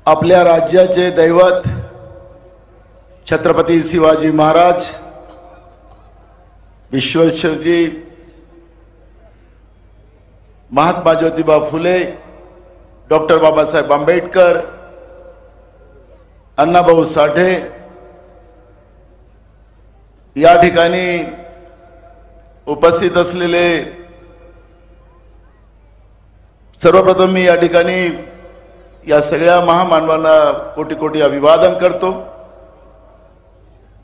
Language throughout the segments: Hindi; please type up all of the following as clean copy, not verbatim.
आपल्या राज्याचे दैवत छत्रपती शिवाजी महाराज, विश्वेश्वरजी, महात्मा ज्योतिबा फुले, डॉक्टर बाबासाहेब आंबेडकर, अण्णाभाऊ साठे या ठिकाणी उपस्थित असलेले सर्वप्रथम मी या ठिकाणी या सगळ्या महामानवांना कोटी कोटी अभिवादन करतो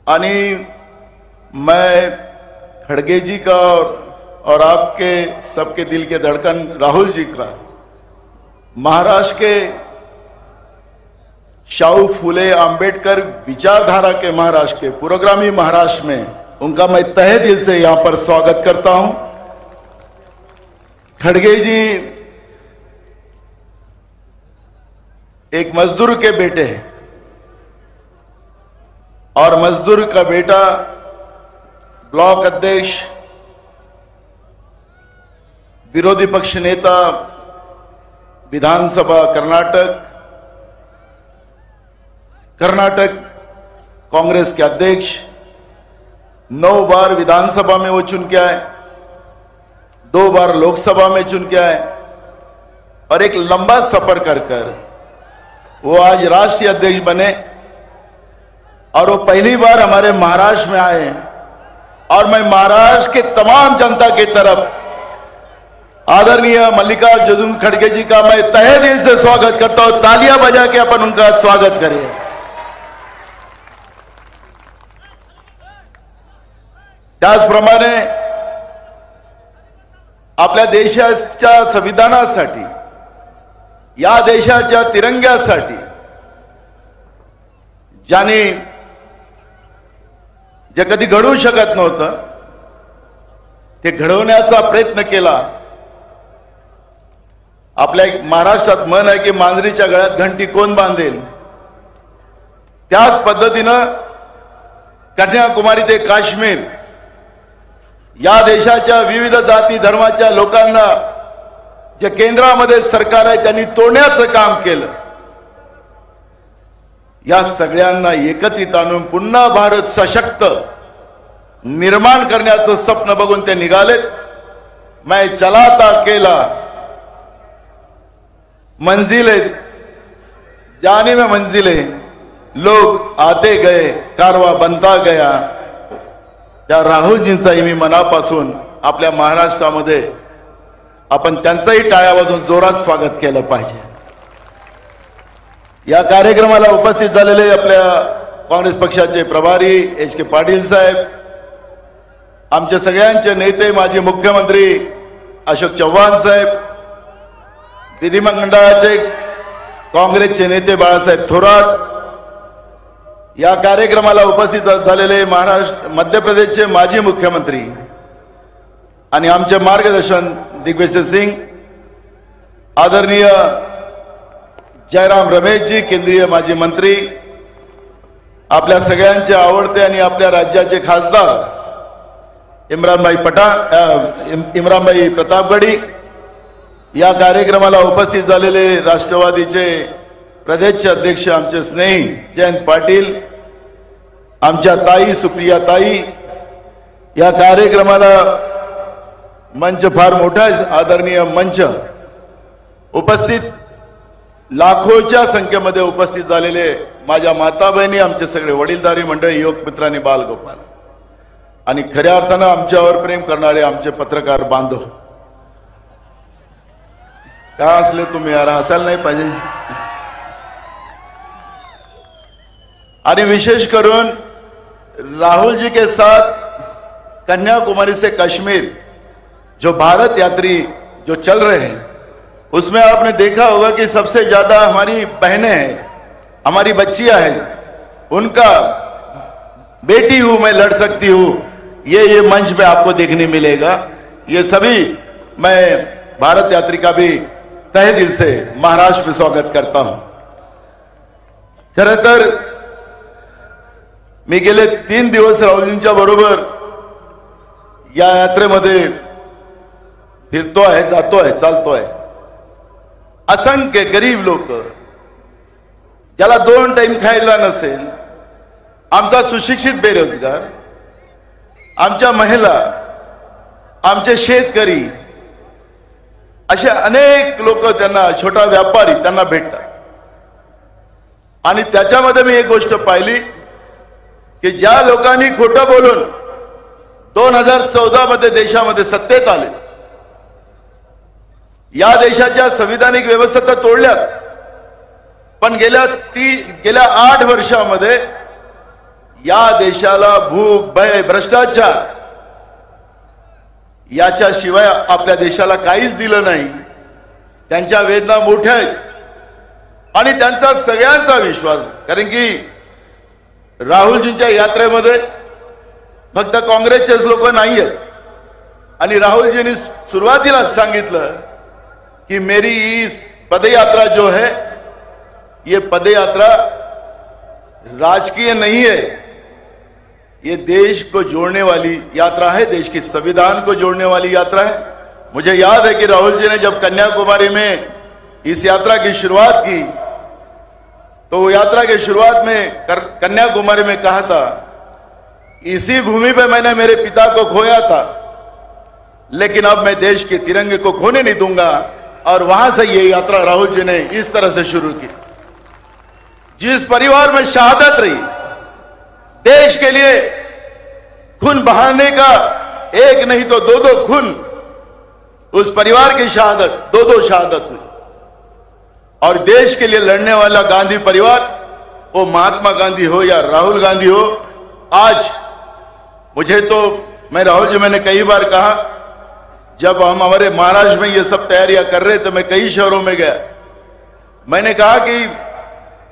आणि मैं खड़गे जी का और आपके सबके दिल के धड़कन राहुल जी का महाराष्ट्र के शाहू फुले आंबेडकर विचारधारा के महाराष्ट्र के पुरोगामी महाराष्ट्र में उनका मैं तहे दिल से यहां पर स्वागत करता हूं। खड़गे जी एक मजदूर के बेटे हैं और मजदूर का बेटा ब्लॉक अध्यक्ष, विरोधी पक्ष नेता विधानसभा कर्नाटक कांग्रेस के अध्यक्ष, 9 बार विधानसभा में वो चुन के आए, 2 बार लोकसभा में चुन के आए और एक लंबा सफर कर वो आज राष्ट्रीय अध्यक्ष बने और वो पहली बार हमारे महाराष्ट्र में आए और मैं महाराष्ट्र के तमाम जनता की तरफ आदरणीय मल्लिकार्जुन खड़गे जी का मैं तहे दिल से स्वागत करता हूं। तालियां बजा के अपन उनका स्वागत करें। त्याचप्रमाणे आपल्या देशाच्या संविधानासाठी, या देशाच्या तिरंग्यासाठी ज्याने जे कधी घडू शकत नव्हतं ते घडवण्याचा प्रयत्न केला। आपल्या महाराष्ट्रात म्हण आहे की मांजरीच्या गळ्यात घंटी कोण बांधेल, त्याच पद्धतीनं कन्याकुमारी ते काश्मीर या देशाच्या विविध जाती धर्माच्या लोकांना जे केंद्रामध्ये सरकार आहे त्यांनी तोडण्याचं काम केलं। या सगळ्यांना एकत्रित आणून पुन्हा भारत सशक्त निर्माण करण्याचं स्वप्न बघून ते निघाले। मैं चलाता केला मंजिले जाने में मंजिले, लोग आते गए कारवा बनता गया। त्या राहुलजींचाही मी मनापासून आपल्या महाराष्ट्रामध्ये आपण त्यांचाही टाळ्या वाजवून जोरात स्वागत केलं पाहिजे। या कार्यक्रमाला उपस्थित झालेले आपल्या काँग्रेस पक्षाचे प्रभारी एच.के. पाटील साहेब, आमचे सगळ्यांचे नेते माजी मुख्यमंत्री अशोक चव्हाण साहेब, विधिमंडळाचे काँग्रेसचे नेते बाळासाहेब थोरात, या कार्यक्रमाला उपस्थित झालेले महाराष्ट्र मध्य प्रदेशचे माजी मुख्यमंत्री आणि आमचे मार्गदर्शन दिग्विजय सिंह, आदरणीय जयराम रमेश जी, केंद्रीय माजी मंत्री, आपल्या सगळ्यांचे आवडते आणि आपल्या राज्याचे खासदार इम्रानभाई प्रतापगडी, या कार्यक्रमाला उपस्थित झालेले राष्ट्रवादीचे प्रदेशचे अध्यक्ष आमचे स्नेही जयंत पाटील, आमच्या ताई सुप्रिया ताई, या कार्यक्रमाला मंच फार मोठा आहे, आदरणीय मंच, उपस्थित लाखोच्या संख्येमध्ये उपस्थित झालेले माझ्या माता बहिणी, आमचे सगळे वडीलधारी मंडळी, युवक मित्रांनी, बालगोपाल आणि खऱ्या अर्थानं आमच्यावर प्रेम करणारे आमचे पत्रकार बांधव, काय असले तुम्ही यार, हसायला नाही पाहिजे। आणि विशेष करून राहुल जी के साथ कन्याकुमारी से कश्मीर जो भारत यात्री जो चल रहे हैं, उसमें आपने देखा होगा कि सबसे ज्यादा हमारी बहनें हैं, हमारी बच्चियां हैं, उनका बेटी हूं मैं लड़ सकती हूं, ये मंच पे आपको देखने मिलेगा। ये सभी मैं भारत यात्री का भी तहे दिल से महाराष्ट्र में स्वागत करता हूं। खरं तर मी गेले 3 दिवस राहुलजींच्या बरोबर या यात्रेमध्ये फिरतो आहे, जातो आहे, चालतो आहे। असंख्य गरीब लोक ज्याला 2 टाइम खायला नसेल, आमचा सुशिक्षित बेरोजगार, आमच्या महिला, आमचे शेतकरी, असे अनेक लोक, त्यांना छोटा व्यापारी त्यांना भेटतात. आणि त्याच्यामध्ये मी एक गोष्ट पाहिली की ज्या लोकांनी खोटं बोलून 2014 मध्ये देशामध्ये सत्तेत आले, या देशाच्या संविधानिक व्यवस्था तर तोडल्याच, पण गेल्या 8 वर्षामध्ये या देशाला भूक, भय, भ्रष्टाचार याच्याशिवाय आपल्या देशाला काहीच दिलं नाही. त्यांच्या वेदना मोठ्या आहेत आणि त्यांचा सगळ्यांचा विश्वास, कारण की राहुलजींच्या यात्रेमध्ये फक्त काँग्रेसचेच लोक नाही आहेत. आणि राहुलजींनी सुरुवातीलाच सांगितलं कि मेरी इस पदयात्रा जो है, ये पदयात्रा राजकीय नहीं है, ये देश को जोड़ने वाली यात्रा है, देश की संविधान को जोड़ने वाली यात्रा है. मुझे याद है कि राहुल जी ने जब कन्याकुमारी में इस यात्रा की शुरुआत की, तो वो यात्रा की शुरुआत में कन्याकुमारी में कहा था, इसी भूमि पे मैंने मेरे पिता को खोया था, लेकिन अब मैं देश के तिरंगे को खोने नहीं दूंगा. और वहां से ये यात्रा राहुल जी ने इस तरह से शुरू की. जिस परिवार में शहादत रही, देश के लिए खून बहाने का एक नहीं तो 2 खून, उस परिवार की शहादत, 2 शहादत हुई. और देश के लिए लड़ने वाला गांधी परिवार, वो महात्मा गांधी हो या राहुल गांधी हो, आज मुझे तो, मैं राहुल जी, मैंने कई बार कहा, जब हम हमारे महाराष्ट्र में ये सब तैयारियां कर रहे थे, मैं कई शहरों में गया, मैंने कहा कि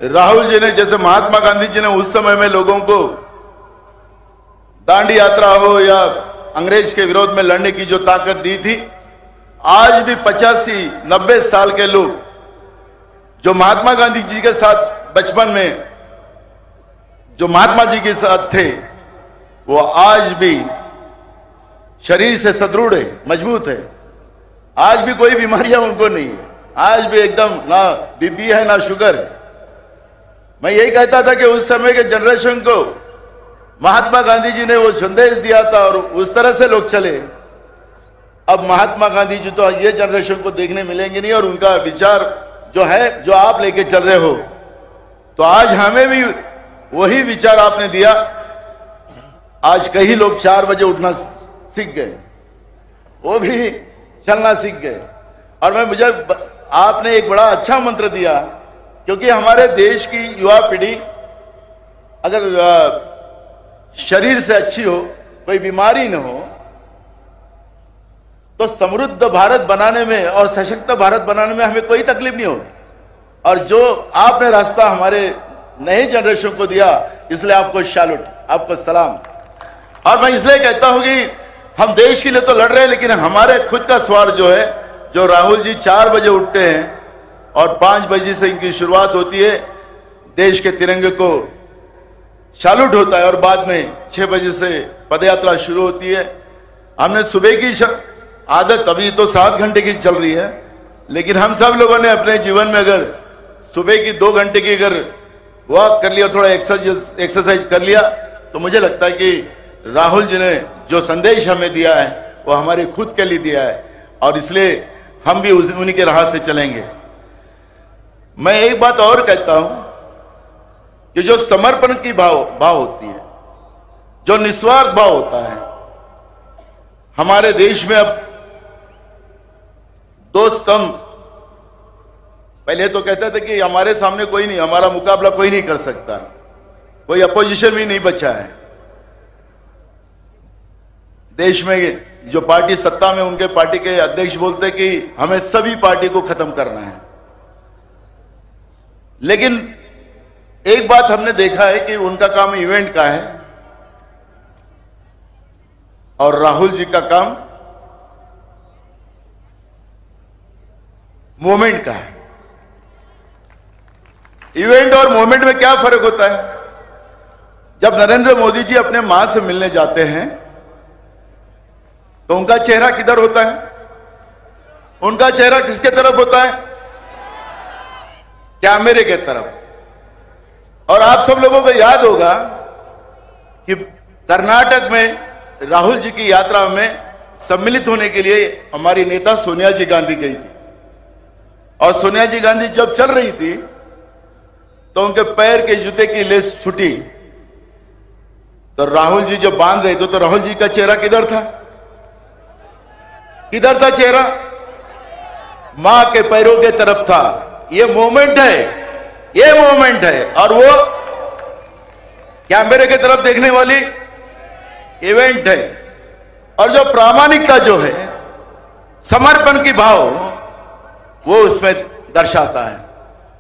राहुल जी ने, जैसे महात्मा गांधी जी ने उस समय में लोगों को दांडी यात्रा हो या अंग्रेज के विरोध में लड़ने की जो ताकत दी थी, आज भी 85-90 साल के लोग जो महात्मा गांधी जी के साथ बचपन में, जो महात्मा जी के साथ थे, वो आज भी शरीर से सदृढ़ है, मजबूत है. आज भी कोई बीमारियां उनको नहीं है, आज भी एकदम, ना बीपी है ना शुगर है. मैं यही कहता था कि उस समय के जनरेशन को महात्मा गांधी जी ने वो संदेश दिया था और उस तरह से लोग चले. अब महात्मा गांधी जी तो ये जनरेशन को देखने मिलेंगे नहीं, और उनका विचार जो है, जो आप लेके चल रहे हो, तो आज हमें भी वही विचार आपने दिया. आज कई लोग 4 बजे उठना सीख गए, वो भी चलना सीख गए. और मुझे आपने एक बड़ा अच्छा मंत्र दिया, क्योंकि हमारे देश की युवा पीढ़ी अगर शरीर से अच्छी हो, कोई बीमारी न हो, तो समृद्ध भारत बनाने में और सशक्त भारत बनाने में हमें कोई तकलीफ नहीं होगी. और जो आपने रास्ता हमारे नए जनरेशन को दिया, इसलिए आपको सैल्यूट, आपको सलाम. और मैं इसलिए कहता हूं कि हम देश के लिए तो लड़ रहे हैं, लेकिन हमारे खुद का स्वार्थ जो है, जो राहुल जी 4 बजे उठते हैं और 5 बजे से इनकी शुरुआत होती है, देश के तिरंगे को सैल्यूट होता है, और बाद में 6 बजे से पदयात्रा शुरू होती है. हमने सुबह की आदत अभी तो 7 घंटे की चल रही है, लेकिन हम सब लोगों ने अपने जीवन में अगर सुबह की 2 घंटे की अगर वॉक कर लिया, थोड़ा एक्सरसाइज कर लिया, तो मुझे लगता है कि राहुल जी ने जो संदेश हमें दिया है, वो हमारे खुद के लिए दिया है, और इसलिए हम भी उन्हीं के राह से चलेंगे. मैं एक बात और कहता हूं कि जो समर्पण की भाव होती है, जो निस्वार्थ भाव होता है, हमारे देश में अब दोस्त कम. पहले तो कहते थे कि हमारे सामने कोई नहीं, हमारा मुकाबला कोई नहीं कर सकता, कोई अपोजिशन भी नहीं बचा है. देश में जो पार्टी सत्ता में, उनके पार्टी के अध्यक्ष बोलते कि हमें सभी पार्टी को खत्म करना है. लेकिन एक बात हमने देखा है कि उनका काम इवेंट का है और राहुल जी का काम मूवमेंट का है. इवेंट और मूवमेंट में क्या फर्क होता है? जब नरेंद्र मोदी जी अपने मां से मिलने जाते हैं, तो उनका चेहरा किधर होता है? उनका चेहरा किसके तरफ होता है? कैमरे के तरफ. और आप सब लोगों को याद होगा कि कर्नाटक में राहुल जी की यात्रा में सम्मिलित होने के लिए हमारी नेता सोनिया जी गांधी गई थी। और सोनिया जी गांधी जब चल रही थी तो उनके पैर के जूते की लेस छूटी, तो राहुल जी जब बांध रहे थे तो राहुल जी का चेहरा किधर था? किधर था चेहरा? मां के पैरों के तरफ था। ये मोमेंट है, ये मोमेंट है, और वो कैमरे की तरफ देखने वाली इवेंट है। और जो प्रामाणिकता जो है, समर्पण की भाव, वो उसमें दर्शाता है।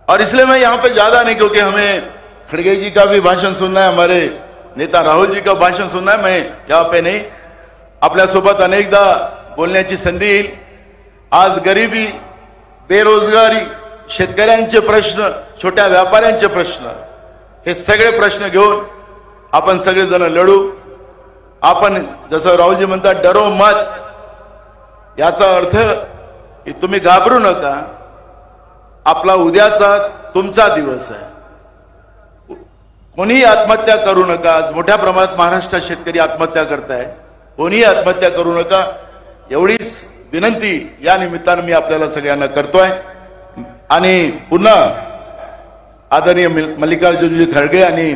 और इसलिए मैं यहां पे ज्यादा नहीं, क्योंकि हमें खड़गे जी का भी भाषण सुनना है, हमारे नेता राहुल जी का भाषण सुनना है, मैं यहां पे नहीं। आपल्यासोबत अनेकदा बोलण्याची संधी येईल। आज गरिबी, बेरोजगारी, शेतकऱ्यांचे प्रश्न, छोट्या व्यापाऱ्यांचे प्रश्न, हे सगळे प्रश्न घेऊन आपण सगळेजण लढू। आपण जसं राहुलजी म्हणतात, डरो मत, याचा अर्थ की तुम्ही घाबरू नका, आपला उद्याचा तुमचा दिवस आहे। कोणीही आत्महत्या करू नका। आज मोठ्या प्रमाणात महाराष्ट्रात शेतकरी आत्महत्या करताय, कोणीही आत्महत्या करू नका, एवढीच विनंती या निमित्तानं मी आपल्याला सगळ्यांना करतोय। आणि पुन्हा आदरणीय मल्लिकार्जुनजी खरगे आणि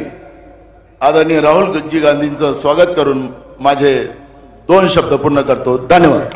आदरणीय राहुल जी गांधींचं स्वागत करून माझे 2 शब्द पूर्ण करतो। धन्यवाद।